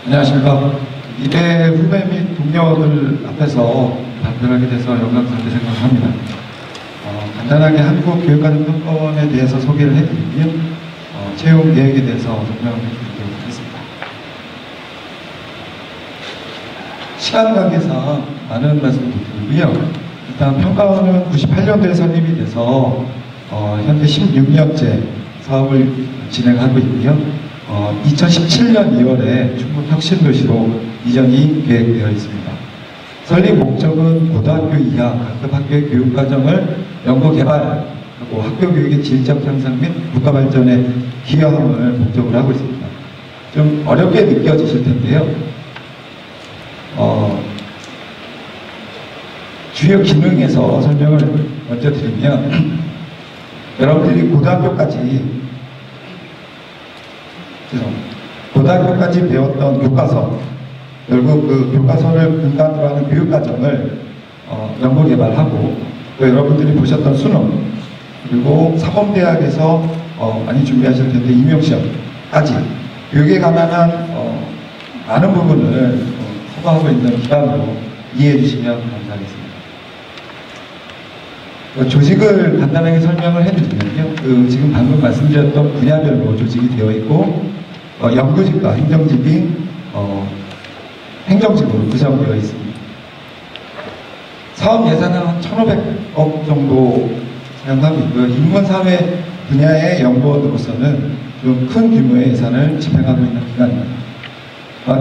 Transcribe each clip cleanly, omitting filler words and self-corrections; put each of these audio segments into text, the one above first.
안녕하십니까. 이대 후배 및 동료들 앞에서 발표하게 돼서 영광스럽게 생각합니다. 간단하게 한국교육과정평가원에 대해서 소개를 해드리면 채용 계획에 대해서 설명을 해드리도록 하겠습니다. 시간 관계상 많은 말씀 못 드리고요. 일단 평가원은 98년도에 설립이 돼서 현재 16년째 사업을 진행하고 있고요. 2017년 2월에 충북 혁신도시로 이전이 계획되어 있습니다. 설립 목적은 고등학교 이하 각급 학교의 교육과정을 연구개발하고 학교 교육의 질적 향상 및 국가 발전에 기여함을 목적으로 하고 있습니다. 좀 어렵게 느껴지실 텐데요. 주요 기능에서 설명을 먼저 드리면 여러분들이 고등학교까지 배웠던 교과서, 결국 그 교과서를 근간으로 하는 교육과정을 연구 개발하고, 또 여러분들이 보셨던 수능, 그리고 사범대학에서 많이 준비하실 텐데 임용시험까지 교육에 관한 많은 부분을 커버하고 있는 기관으로 이해해 주시면 감사하겠습니다. 조직을 간단하게 설명을 해드리면요. 지금 방금 말씀드렸던 분야별로 조직이 되어 있고, 연구직과 행정직이 행정직으로 구성되어 있습니다. 사업 예산은 한 1,500억 정도 사용하고 있고요. 인문사회 분야의 연구원으로서는 좀 큰 규모의 예산을 집행하고 있는 기관입니다.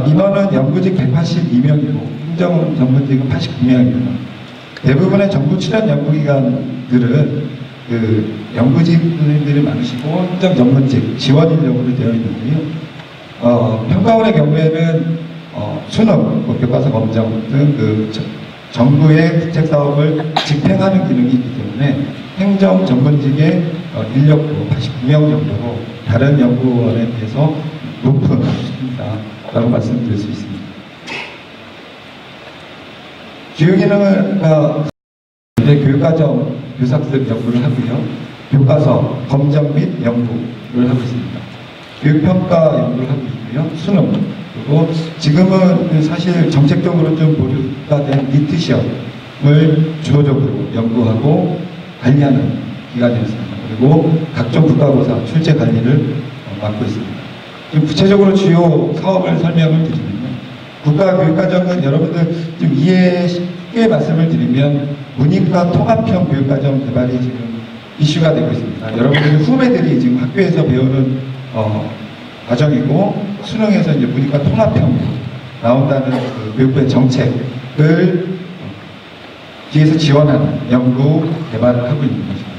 인원은 연구직 182명이고 행정 전문직은 89명입니다. 대부분의 정부 출연 연구기관들은 연구직들이 많으시고 행정 전문직 지원 인력으로 되어 있는데요. 평가원의 경우에는 수능, 교과서 검정 등 정부의 국책사업을 집행하는 기능이 있기 때문에 행정 전문직의 인력도 89명 정도로 다른 연구원에 비해서 높은 수준이다라고 말씀드릴 수 있습니다. 주요 기능은 교육과정 교사학습 연구를 하고요. 교과서 검정 및 연구를 하고 있습니다. 교육평가 연구를 하고 있고요. 수능, 그리고 지금은 사실 정책적으로 좀 보류가 된 니트 시험을 주도적으로 연구하고 관리하는 기관이었습니다. 그리고 각종 국가고사 출제 관리를 맡고 있습니다. 지금 구체적으로 주요 사업을 설명을 드리면요. 국가교육과정은 여러분들 좀 이해 쉽게 말씀을 드리면 문이과 통합형 교육과정 개발이 지금 이슈가 되고 있습니다. 여러분들 후배들이 지금 학교에서 배우는 과정이고 수능에서 이제 문이과 통합형으로 나온다는 교육부의 정책을 뒤에서 지원하는 연구 개발을 하고 있는 것입니다.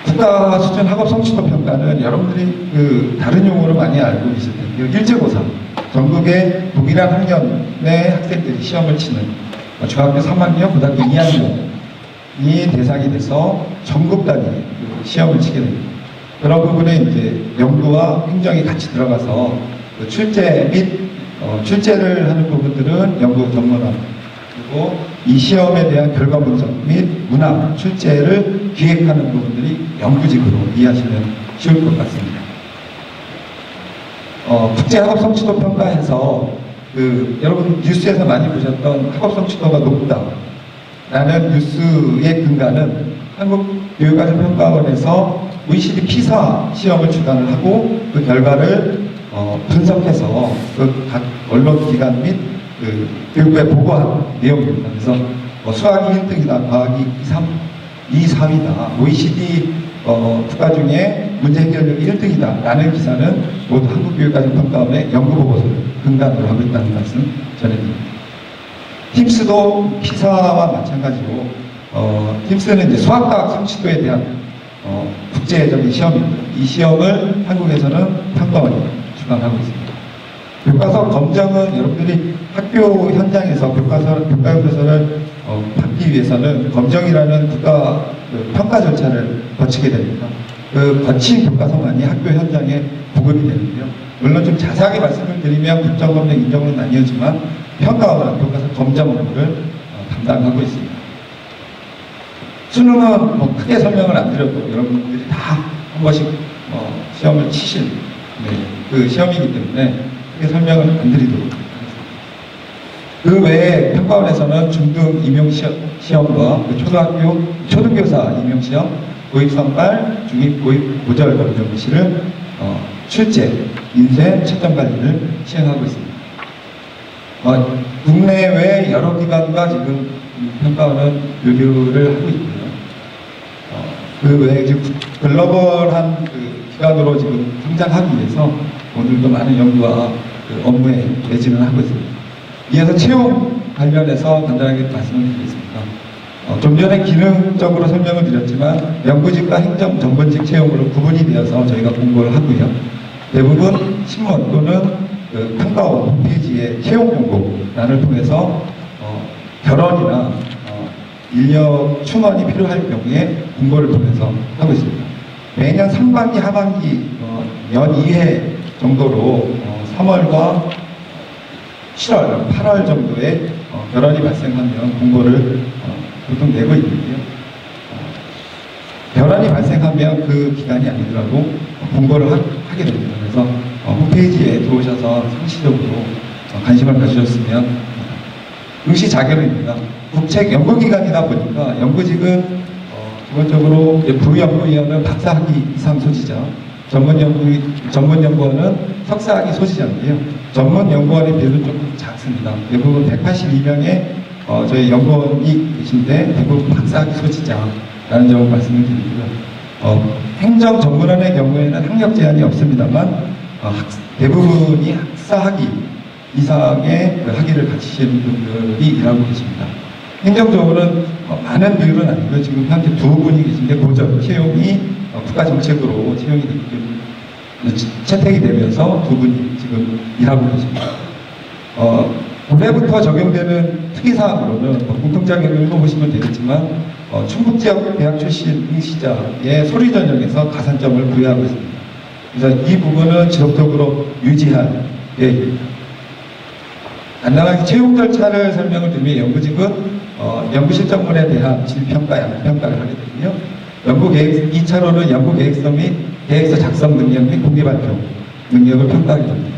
국가 수준 학업 성취도 평가는 여러분들이 다른 용어로 많이 알고 계실 텐데요. 일제고사. 전국의 동일한 학년의 학생들이 시험을 치는 중학교 3학년, 고등학교 2학년이 대상이 돼서 전국 단위 시험을 치게 됩니다. 그런 부분에 이제 연구와 행정이 같이 들어가서 출제 및 출제를 하는 부분들은 연구 전문화, 그리고 이 시험에 대한 결과 분석 및 문항, 출제를 기획하는 부분들이 연구직으로 이해하시면 쉬울 것 같습니다. 국제학업 성취도 평가에서 여러분 뉴스에서 많이 보셨던 학업 성취도가 높다라는 뉴스의 근간은 한국교육과정평가원에서 OECD 피사 시험을 주관을 하고 그 결과를 분석해서 각 언론기관 및 교육부에 보고한 내용입니다. 그래서 수학이 1등이다, 과학이 2, 3위다, OECD 국가 중에 문제 해결력이 1등이다 라는 기사는 모두 한국교육과정평가원의 연구보고서를 근간으로 하고 있다는 말씀 전해드립니다. 팀스도 피사와 마찬가지로 팀스는 이제 수학과학 성취도에 대한 국제적인 시험입니다. 이 시험을 한국에서는 평가원이 주관하고 있습니다. 교과서 검정은 여러분들이 학교 현장에서 교과서를 받기 위해서는 검정이라는 국가 평가 절차를 거치게 됩니다. 거친 교과서만이 학교 현장에 보급이 되는데요. 물론 좀 자세하게 말씀을 드리면 국정검정, 인정은 나뉘었지만 평가원은 교과서 검정 업무를 담당하고 있습니다. 수능은 크게 설명을 안 드려도 여러분들이 다 한 번씩 시험을 치실 그 시험이기 때문에 크게 설명을 안 드리도록 하겠습니다. 그 외에 평가원에서는 중등 임용시험과 초등학교, 초등교사 임용시험, 고입선발, 중입, 고입, 모절 검정고시를 출제, 인쇄, 채점 관리를 시행하고 있습니다. 국내외 여러 기관과 지금 평가원은 교류를 하고 있고요. 그 외에 지금 글로벌한 그 기관으로 지금 성장하기 위해서 오늘도 많은 연구와 그 업무에 매진을 하고 있습니다. 이어서 채용 관련해서 간단하게 말씀을 드리겠습니다. 좀 전에 기능적으로 설명을 드렸지만 연구직과 행정 전문직 채용으로 구분이 되어서 저희가 공고를 하고요. 대부분 신문 또는 그 평가원 홈페이지의 채용 공고란을 통해서 결혼이나 인력 충원이 필요할 경우에 공고를 통해서 하고 있습니다. 매년 상반기, 하반기 연 2회 정도로 3월과 7월, 8월 정도에 결혼이 발생하면 공고를 보통 내고 있는데요. 결혼이 발생하면 그 기간이 아니더라도 공고를 하게 됩니다. 그래서 홈페이지에 들어오셔서 상시적으로 관심을 가지셨으면 응시 자격입니다. 국책 연구기관이다 보니까 연구직은 기본적으로 부연구위원은 박사학위 이상 소지자, 전문연구원은 석사학위 소지자인데요. 전문연구원의 비율은 조금 작습니다. 대부분 182명의 저희 연구원이 계신데 대부분 박사학위 소지자라는 점을 말씀을 드리고요. 행정 전문원의 경우에는 학력 제한이 없습니다만 대부분이 학사학위 이상의 그 학위를 가지신 분들이 일하고 계십니다. 행정적으로는 많은 비율은 아니고요. 지금 현재 두 분이 계신데 고전 채용이 국가정책으로 채용이 채택이 되면서 두 분이 지금 일하고 계십니다. 올해부터 적용되는 특이사항으로는 공통자격을 보시면 되겠지만 충북지역 대학 출신 응시자의 소리 전형에서 가산점을 부여하고 있습니다. 그래서 이 부분은 지속적으로 유지할 계획입니다. 간단하게 채용 절차를 설명을 드리면 연구직은 연구실적물에 대한 질평가, 양평가를 하게 되고요. 연구계획 2차로는 연구계획서 및 계획서 작성 능력 및 공개발표 능력을 평가하게 됩니다.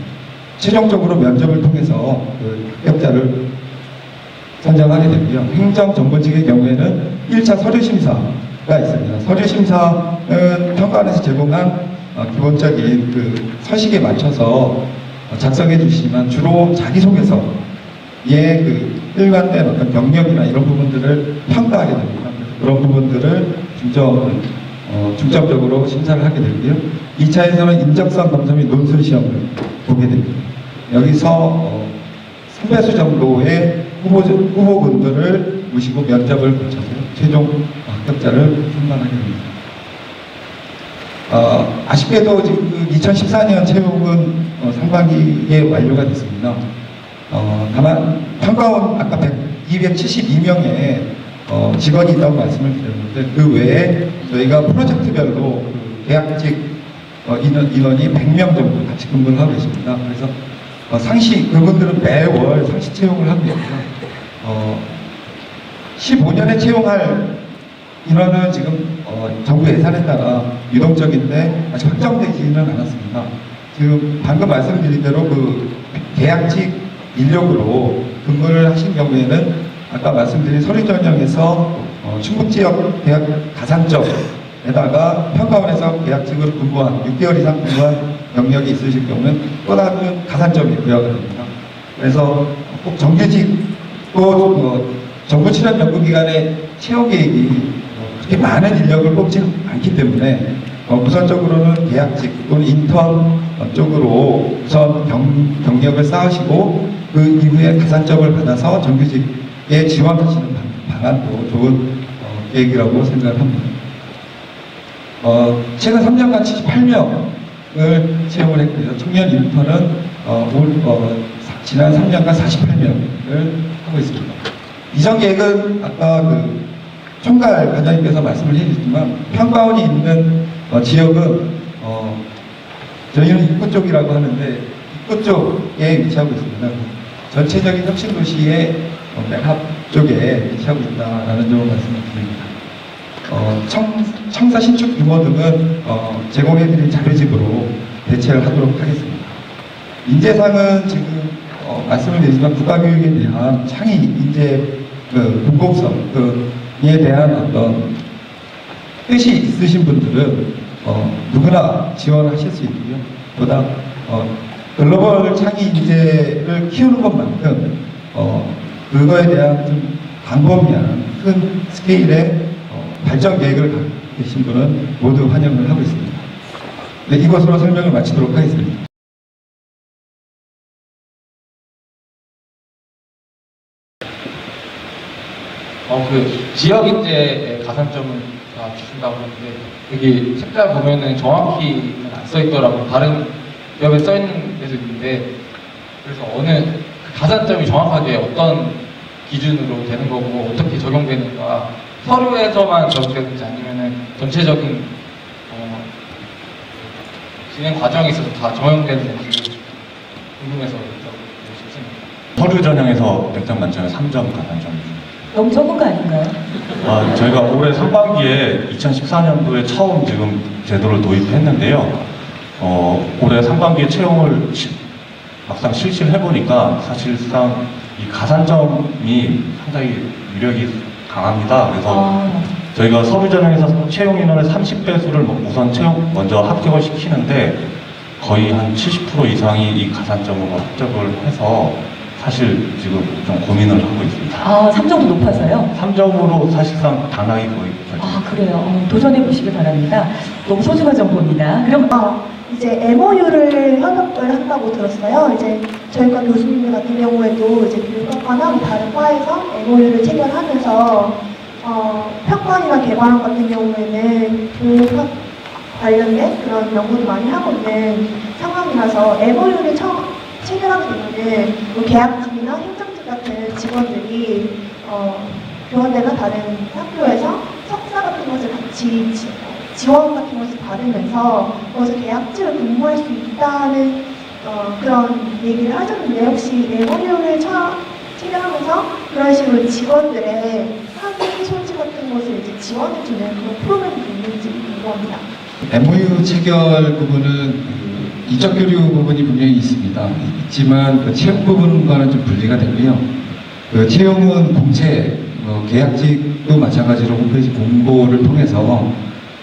최종적으로 면접을 통해서 그 합격자를 선정하게 되고요. 행정정보직의 경우에는 1차 서류심사가 있습니다. 서류심사는 평가원에서 제공한 기본적인 그 서식에 맞춰서 작성해 주시지만 주로 자기소개서에 그 일관된 어떤 경력이나 이런 부분들을 평가하게 됩니다. 그런 부분들을 중점적으로 심사를 하게 되고요. 2차에서는 인적성 검사 및 논술 시험을 보게 됩니다. 여기서 3배수 정도의 후보군들을 모시고 면접을 거쳐서 최종 합격자를 선발하게 됩니다. 아쉽게도 지금 2014년 채용은 상반기에 완료가 됐습니다. 다만 평가원 아까 272명의 직원이 있다고 말씀을 드렸는데 그 외에 저희가 프로젝트별로 그 계약직 인원이 100명 정도 같이 근무를 하고 계십니다. 그래서 그분들은 매월 상시 채용을 하고 있고요. 15년에 채용할 인원은 지금 정부 예산에 따라 유동적인데 아직 확정되지는 않았습니다. 지금 방금 말씀드린 대로 그 계약직 인력으로 근무를 하신 경우에는 아까 말씀드린 서류 전형에서 충북지역 대학 가산점에다가 평가원에서 계약직으로 근무한 6개월 이상 근무한 경력이 있으실 경우는 또 다른 가산점이 부여가 됩니다. 그래서 꼭 정규직 또 정부 출연 연구기관의 채용 계획이 그렇게 많은 인력을 뽑지 않기 때문에 우선적으로는 계약직 또는 인턴 쪽으로 우선 경력을 쌓으시고 그 이후에 가산점을 받아서 정규직에 지원하시는 방안도 좋은 계획이라고 생각을 합니다. 최근 3년간 78명을 채용을 했고요. 청년 인턴은 지난 3년간 48명을 하고 있습니다. 이전 계획은 아까 그 총괄 관장님께서 말씀을 해주셨지만 평가원이 있는 지역은 저희는 입구 쪽이라고 하는데 입구 쪽에 위치하고 있습니다. 전체적인 혁신도시의 맨 앞쪽에 위치하고 있다라는 점을 말씀을 드립니다. 청사 신축 규모 등은 제공해드린 자료집으로 대체를 하도록 하겠습니다. 인재상은 지금 말씀을 드리지만 국가교육에 대한 창의 인재 공공성에 대한 어떤 뜻이 있으신 분들은 누구나 지원하실 수 있고요. 보다 글로벌 창의 인재를 키우는 것만큼 그거에 대한 좀 광범위한 큰 스케일의 발전 계획을 갖고 계신 분은 모두 환영을 하고 있습니다. 네, 이것으로 설명을 마치도록 하겠습니다. 그 지역 인재의 가산점을 주신다고 하는데 여기 색깔 보면은 정확히는 안 써 있더라고요. 다른 기업에 써 있는 데도 있는데 그래서 어느 그 가산점이 정확하게 어떤 기준으로 되는 거고 어떻게 적용되는가 서류에서만 적용되는지 아니면은 전체적인 진행 과정에 있어서 다 적용되는지 궁금해서 여쭤보겠습니다. 서류 전형에서 100점 만점에 3점 가산점입니다. 너무 적은 거 아닌가요? 저희가 올해 상반기에 2014년도에 처음 지금 제도를 도입했는데요. 올해 상반기에 채용을 막상 실시를 해보니까 사실상 이 가산점이 상당히 위력이 강합니다. 그래서 저희가 서류 전형에서 채용 인원의 30배수를 우선 채용 먼저 합격을 시키는데 거의 한 70% 이상이 이 가산점으로 합격을 해서 사실 지금 좀 고민을 하고 있습니다. 3점도 높아서요? 3점으로 사실상 당락이 거의 그래요. 도전해 보시기 바랍니다. 너무 소중한 정보입니다. 그럼 이제 MOU를 협업을 한다고 들었어요. 이제 저희과 교수님들 같은 경우에도 이제 교육학과나 뭐 다른 과에서 MOU를 체결하면서 평가원이나 개발원 같은 경우에는 교육학 관련된 그런 연구도 많이 하고 있는 상황이라서 MOU를 처음 체결하게 되면은 뭐 계약직이나 행정직 같은 직원들이 교원대나 다른 학교에서 석사 같은 것을 같이 지원 같은 것을 받으면서 거기서 계약직을 근무할 수 있다는 그런 얘기를 하셨는데 혹시 MOU를 체결하면서 그런 식으로 직원들의 학위 소지 같은 것을 이제 지원해주는 그런 프로그램이 있는지 궁금합니다. MOU 체결 부분은 이적 교류 부분이 분명히 있지만 그 채용 부분과는 좀 분리가 되고요. 그 채용은 공채, 계약직도 마찬가지로 홈페이지 공고를 통해서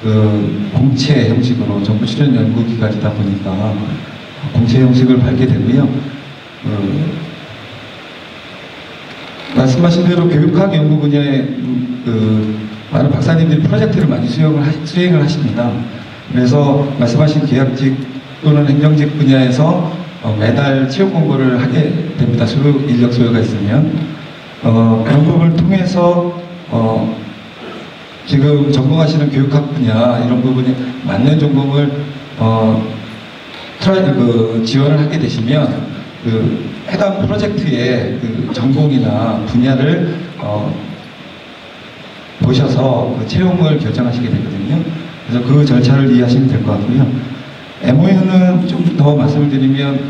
그 공채 형식으로 정부 출연 연구 기관이다 보니까 공채 형식을 밟게 되고요. 말씀하신 대로 교육학 연구 분야에 많은 박사님들이 프로젝트를 많이 수행을 하십니다. 그래서 말씀하신 계약직 또는 행정직 분야에서 매달 채용 공고를 하게 됩니다. 인력 소요가 있으면 그런 부분을 통해서 지금 전공하시는 교육학 분야 이런 부분에 맞는 전공을 지원을 하게 되시면 그 해당 프로젝트의 그 전공이나 분야를 보셔서 그 채용을 결정하시게 되거든요. 그래서 그 절차를 이해하시면 될 것 같고요. MOU는 좀 더 말씀을 드리면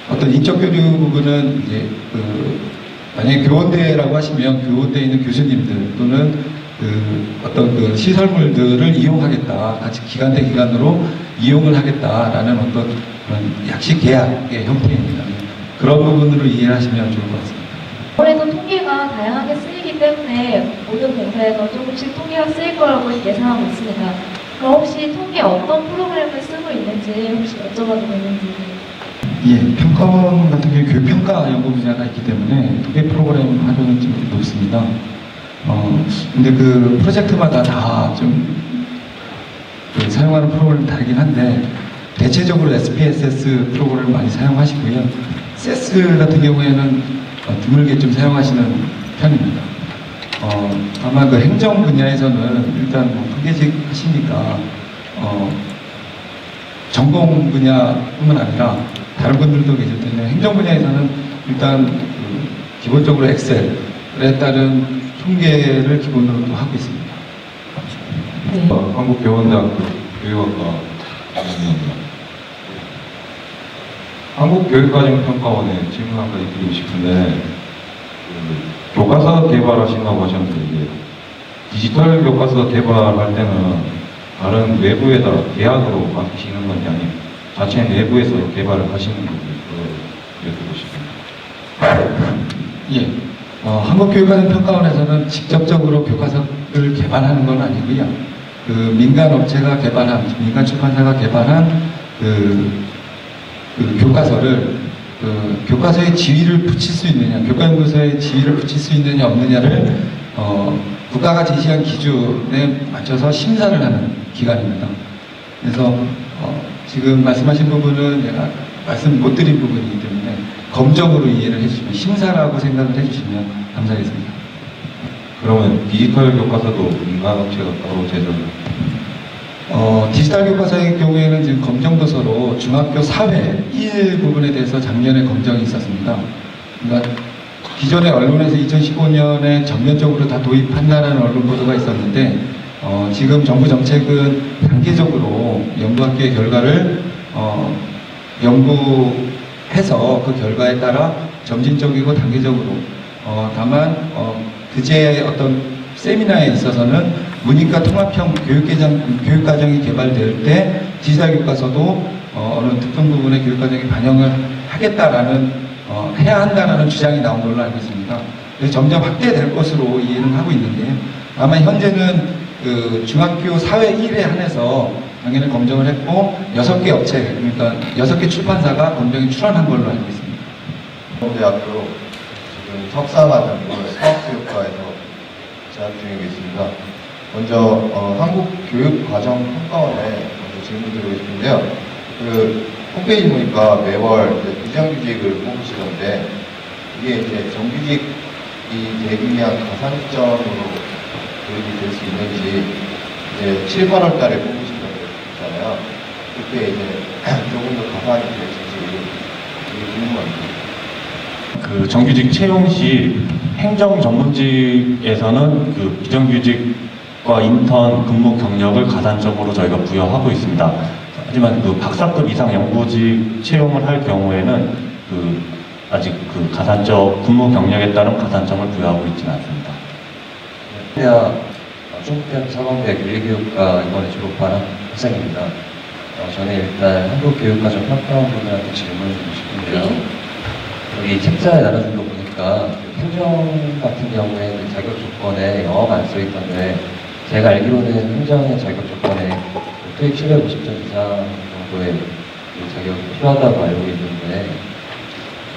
어떤 인적 교류 부분은 이제 만약에 교원대라고 하시면 교원대에 있는 교수님들 또는 어떤 시설물들을 이용하겠다, 같이 기간 대 기간으로 이용을 하겠다라는 어떤 그런 약식 계약의 형태입니다. 그런 부분으로 이해를 하시면 좋을 것 같습니다. 올해도 통계가 다양하게 쓰이기 때문에 모든 공사에서 조금씩 통계가 쓰일 거라고 예상하고 있습니다. 그럼 혹시 통계 어떤 프로그램을 쓰고 있는지 혹시 여쭤봐도 되는지? 예, 평가원 같은 경우 교육평가 연구 분야가 있기 때문에 통계 프로그램 활용이 좀 높습니다. 근데 그 프로젝트마다 다 좀 사용하는 프로그램이 다르긴 한데 대체적으로 SPSS 프로그램을 많이 사용하시고요. 세스 같은 경우에는 드물게 좀 사용하시는 편입니다. 아마 그 행정 분야에서는 일단 통계직 하시니까 전공 분야뿐만 아니라 다른 분들도 계실 텐데 행정 분야에서는 일단 기본적으로 엑셀에 따른 통계를 기본으로 하고 있습니다. 네. 한국교원대학교 교육학과 교수입니다. 한국교육과정평가원에 질문 한 가지 드리고 싶은데 교과서 개발하신다고 하셨는데 이게 디지털 교과서 개발할 때는 다른 외부에다 계약으로 맡기시는 건지 아니면 자체 내부에서 개발을 하시는 건지 여쭤보고 싶습니다. 예. 한국교육과정평가원에서는 직접적으로 교과서를 개발하는 건 아니고요. 그 민간 업체가 개발한, 민간 출판사가 개발한 그 교과서를 교과서에 지위를 붙일 수 있느냐, 교과연구소에 지위를 붙일 수 있느냐 없느냐를 국가가 제시한 기준에 맞춰서 심사를 하는 기관입니다. 그래서 지금 말씀하신 부분은 제가 말씀 못 드린 부분이기 때문에 검정으로 이해를 해주시면, 심사라고 생각을 해주시면 감사하겠습니다. 그러면 디지털 교과서도 민간 업체가 따로 제작을 디지털 교과서의 경우에는 지금 검정도서로 중학교 사회 1 부분에 대해서 작년에 검정이 있었습니다. 그러니까 기존의 언론에서 2015년에 전면적으로 다 도입한다는 언론 보도가 있었는데, 지금 정부 정책은 단계적으로 연구학계의 결과를 연구해서 그 결과에 따라 점진적이고 단계적으로, 다만 그제 어떤 세미나에 있어서는 문이과 통합형 교육과정이 개발될 때 디지털 교과서도 어느 특정 부분의 교육과정에 반영을 하겠다라는, 해야 한다라는 주장이 나온 걸로 알고 있습니다. 그래서 점점 확대될 것으로 이해는 하고 있는데, 아마 현재는 그 중학교 사회 1에 한해서 당연히 검정을 했고 6개 업체, 그러니까 6개 출판사가 검정에 출원한 걸로 알고 있습니다. 대학교 지금 석사과정을 사업교육과에서 재학 중에 있습니다. 먼저 한국교육과정평가원에 먼저 질문드리고 싶은데요. 그 홈페이지 보니까 매월 비정규직을 뽑으시던데, 이게 이제 정규직이 되기 위한 가산점으로 교육이 될 수 있는지, 이제 7, 8월 달에 뽑으신다고 했잖아요. 그때 이제 조금 더 가산이 될지 이게 궁금합니다. 그 정규직 채용 시 행정 전문직에서는 그 비정규직과 인턴 근무 경력을 가산점으로 저희가 부여하고 있습니다. 하지만 그 박사급 이상 연구직 채용을 할 경우에는 그 아직 그 가산점, 근무 경력에 따른 가산점을 부여하고 있지는 않습니다. 대학 중국대학 사범대학 윤리교육과 이번에 졸업한 학생입니다. 저는 일단 한국교육과정평가원 분들한테 질문을 드리고 싶은데요. 여기 책자에 나눠준 거 보니까 행정 같은 경우에 자격 조건에 영어가 안 써 있던데, 제가 알기로는 행정의 자격 조건에 토익 750점 이상 정도의 자격이 필요하다고 알고 있는데,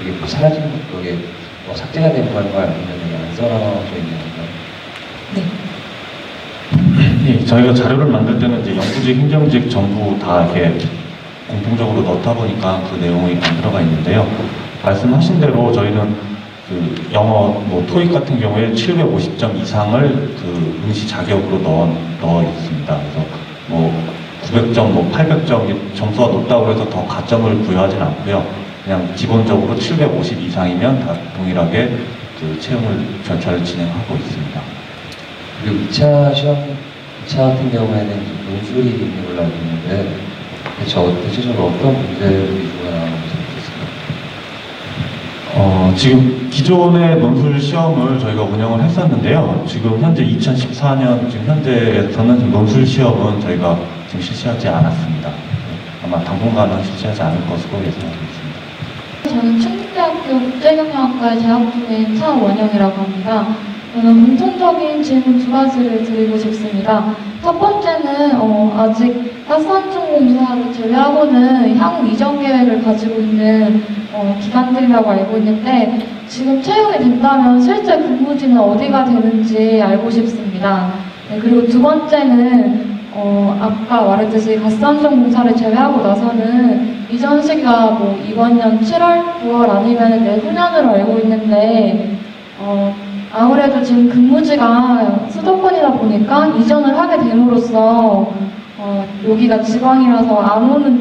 이게 뭐 사라진 것도 이게 뭐 삭제가 된 건가요? 아니면 안 써놔져 있는 건가요? 네. 예, 저희가 자료를 만들 때는 이제 연구직, 행정직 전부 다 이렇게 공통적으로 넣다 보니까 그 내용이 안 들어가 있는데요. 말씀하신 대로 저희는 그 영어, 뭐 토익 같은 경우에 750점 이상을 그 응시 자격으로 넣어 있습니다. 그래서 뭐 900점, 뭐 800점 점수가 높다고 해서 더 가점을 부여하진 않고요. 그냥 기본적으로 750 이상이면 다 동일하게 그 채용을 절차를 진행하고 있습니다. 그리고 2차 시험, 2차 같은 경우에는 논술이 있는 걸로 알고 있는데, 대체적으로 어떤 문제를 위주가 나오는지 모르겠습니다. 지금 기존의 논술 시험을 저희가 운영을 했었는데요. 지금 현재 2014년, 지금 현재에서는 논술 시험은 저희가 지금 실시하지 않았습니다. 아마 당분간은 실시하지 않을 것으로 예상하고 있습니다. 저는 충북대학교 국제경영학과에 재학 중인 차원영이라고 합니다. 저는 공통적인 질문 2가지를 드리고 싶습니다. 첫 번째는 아직 가스안전공사를 제외하고는 향후 이전 계획을 가지고 있는 기관들이라고 알고 있는데, 지금 채용이 된다면 실제 근무지는 어디가 되는지 알고 싶습니다. 네, 그리고 두 번째는 아까 말했듯이 가스안전공사를 제외하고 나서는 이전 시기가 뭐 이번 년 7월, 9월 아니면 내후년으로 알고 있는데, 아무래도 지금 근무지가 수도권이다 보니까 이전을 하게 됨으로써 여기가 지방이라서 안 오는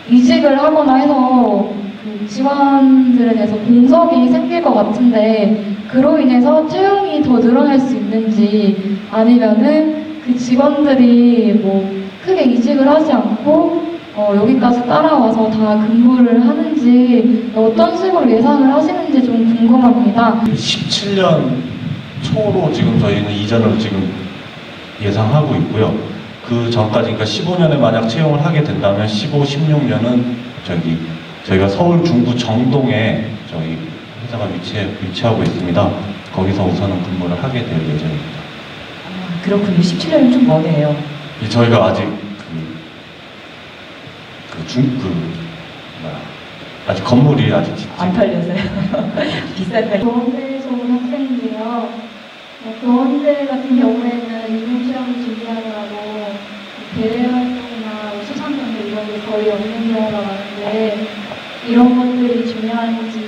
이직을 하거나 해서 그 직원들에 대해서 공석이 생길 것 같은데, 그로 인해서 채용이 더 늘어날 수 있는지, 아니면은 그 직원들이 뭐 크게 이직을 하지 않고 여기까지 따라와서 다 근무를 하는지, 어떤 식으로 예상을 하시는지 좀 궁금합니다. 17년 초로 지금 저희는 이전을 지금 예상하고 있고요. 그 전까지, 그러니까 15년에 만약 채용을 하게 된다면 15, 16년은 저희가 서울 중구 정동에 저희 회사가 위치하고 있습니다. 거기서 우선은 근무를 하게 될 예정입니다. 아, 그렇군요. 17년은 좀 머네요. 저희가 아직 아직 건물이 아직 짓지 안 팔려서요. 비싼 교원대에서 온 학생인데요. 교원대 같은 경우에는 임용시험을 준비하느라고 대외활동이나 수상경제 이런 게 거의 없는 경우가 많은데 이런 것들이 중요한지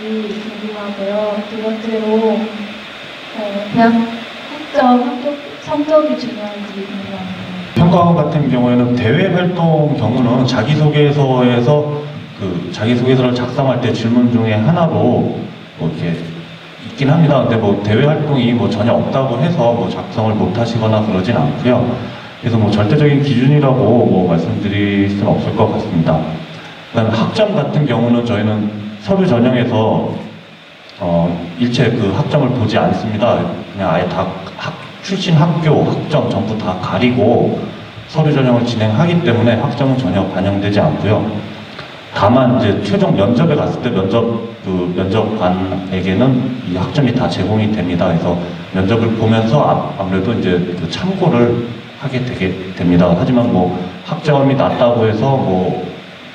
궁금하고요. 두 번째로 대학 학점, 성적이 중요한지 궁금합니다. 평가원 같은 경우에는 대외 활동 경우는 자기소개서에서 자기소개서를 작성할 때 질문 중에 하나로 뭐 이렇게 있긴 합니다. 근데 뭐 대외 활동이 뭐 전혀 없다고 해서 뭐 작성을 못 하시거나 그러진 않고요. 그래서 뭐 절대적인 기준이라고 뭐 말씀드릴 수는 없을 것 같습니다. 그다음에 학점 같은 경우는 저희는 서류 전형에서 일체 그 학점을 보지 않습니다. 그냥 아예 다 출신 학교, 학점 전부 다 가리고 서류 전형을 진행하기 때문에 학점은 전혀 반영되지 않고요. 다만 이제 최종 면접에 갔을 때 면접관에게는 이 학점이 다 제공이 됩니다. 그래서 면접을 보면서 아무래도 이제 그 참고를 하게 되게 됩니다. 하지만 뭐 학점이 낮다고 해서 뭐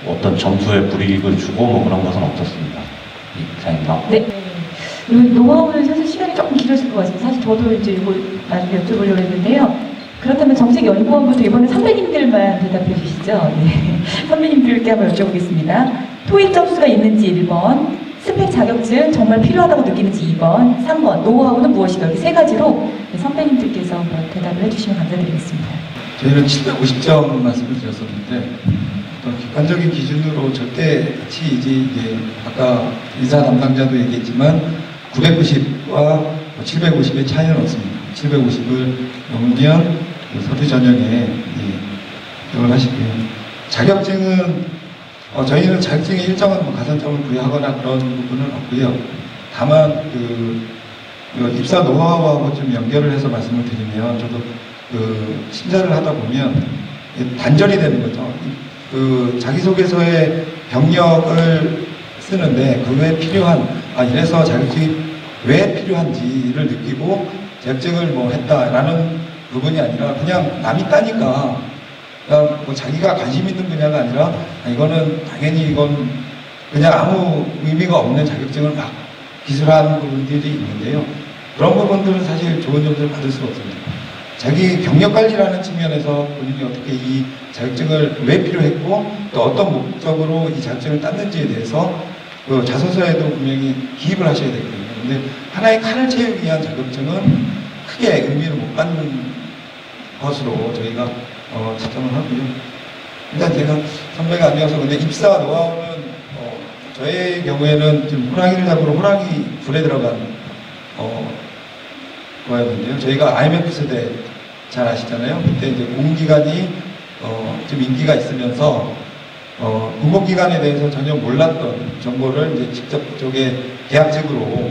어떤 점수에 불이익을 주고 뭐 그런 것은 없었습니다. 이상입니다. 네. 이 노하우는 사실 시간이 조금 길어질 것 같습니다. 사실 저도 이제 이거 나중에 여쭤보려고 했는데요. 그렇다면 정책연구원부터 이번에 선배님들만 대답해 주시죠. 네. 선배님들께 한번 여쭤보겠습니다. 토익 점수가 있는지 1번, 스펙 자격증 정말 필요하다고 느끼는지 2번, 3번, 노하우는 무엇이다. 이렇게 세 가지로 선배님들께서 한번 대답을 해주시면 감사드리겠습니다. 저희는 750점 말씀을 드렸었는데 어떤 객관적인 기준으로 절대 같이 이제 아까 이사 담당자도 얘기했지만 990과 750의 차이는 없습니다. 750을 넘으면 서류 전형에 기억을 하시고요. 자격증은 저희는 자격증에 일정한 뭐 가산점을 부여하거나 그런 부분은 없고요. 다만 입사 노하우하고 좀 연결을 해서 말씀을 드리면 저도 심사를 하다 보면 단절이 되는 거죠. 자기소개서에 경력을 쓰는데 그 외에 필요한 이래서 자격증이 왜 필요한지를 느끼고 자격증을 뭐 했다라는 부분이 아니라 그냥 남이 따니까 뭐 자기가 관심 있는 분야가 아니라 이거는 당연히 이건 그냥 아무 의미가 없는 자격증을 막 기술하는 부분들이 있는데요. 그런 부분들은 사실 좋은 점수를 받을 수가 없습니다. 자기 경력 관리라는 측면에서 본인이 어떻게 이 자격증을 왜 필요했고 또 어떤 목적으로 이 자격증을 땄는지에 대해서 그 자소서에도 분명히 기입을 하셔야 되거든요. 근데 하나의 칸을 채우기 위한 자격증은 크게 의미를 못 받는 것으로 저희가 채점을 하고요. 일단 제가 선배가 아니어서 근데 입사 노하우는 저의 경우에는 지금 호랑이를 잡으러 호랑이 불에 들어간 거였는데요. 저희가 IMF 세대 잘 아시잖아요. 그때 이제 공기관이 좀 인기가 있으면서 공공기관에 대해서 전혀 몰랐던 정보를 이제 직접 그쪽에 계약직으로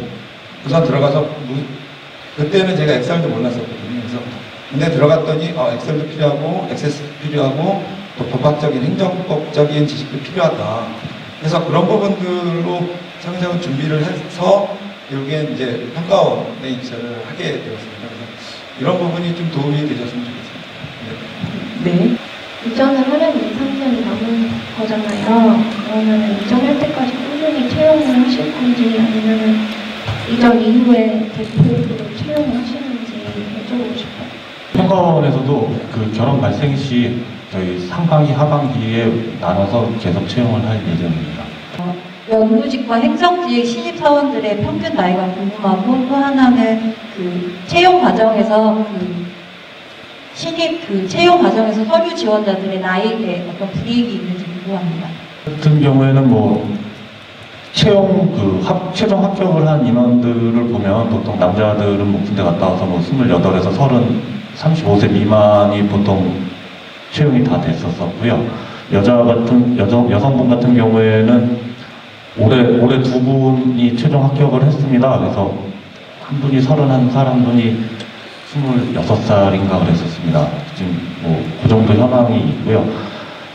우선 들어가서 그때는 제가 엑셀도 몰랐었거든요. 그래서 근데 들어갔더니 엑셀도 필요하고 액세스도 필요하고 또 법학적인 행정법적인 지식도 필요하다. 그래서 그런 부분들로 차근차근 준비를 해서 결국엔 이제 평가원에 입사를 하게 되었습니다. 그래서 이런 부분이 좀 도움이 되셨으면 좋겠습니다. 네. 이전을 하려면 2, 3년이 남은 거잖아요. 그러면 이전할 때까지 꾸준히 채용을 하실 건지 아니면 이전 이후에 대폭으로 채용을 하시는지 여쭤보고 싶어요. 평가원에서도 그 결혼 발생 시 저희 상반기, 하반기에 나눠서 계속 채용을 할 예정입니다. 연구직과 행정직 신입사원들의 평균 나이가 궁금하고 또 하나는 그 채용 과정에서 채용 과정에서 서류 지원자들의 나이에 어떤 불이익이 있는지 궁금합니다. 같은 경우에는 뭐 최종 합격을 한 인원들을 보면 보통 남자들은 뭐 군대 갔다 와서 뭐 28에서 35세 미만이 보통 채용이 다 됐었고요. 여성분 같은 경우에는 올해 두 분이 최종 합격을 했습니다. 그래서 한 분이 31살, 한 분이 26살인가 그랬었습니다. 지금 뭐 그 정도 현황이 있고요.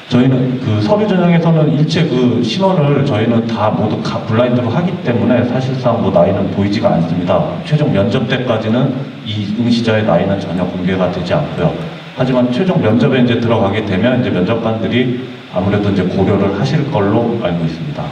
저희는 그 서류 전형에서는 일체 그 신원을 저희는 다 모두 블라인드로 하기 때문에 사실상 뭐 나이는 보이지가 않습니다. 최종 면접 때까지는 이 응시자의 나이는 전혀 공개가 되지 않고요. 하지만 최종 면접에 이제 들어가게 되면 이제 면접관들이 아무래도 이제 고려를 하실 걸로 알고 있습니다.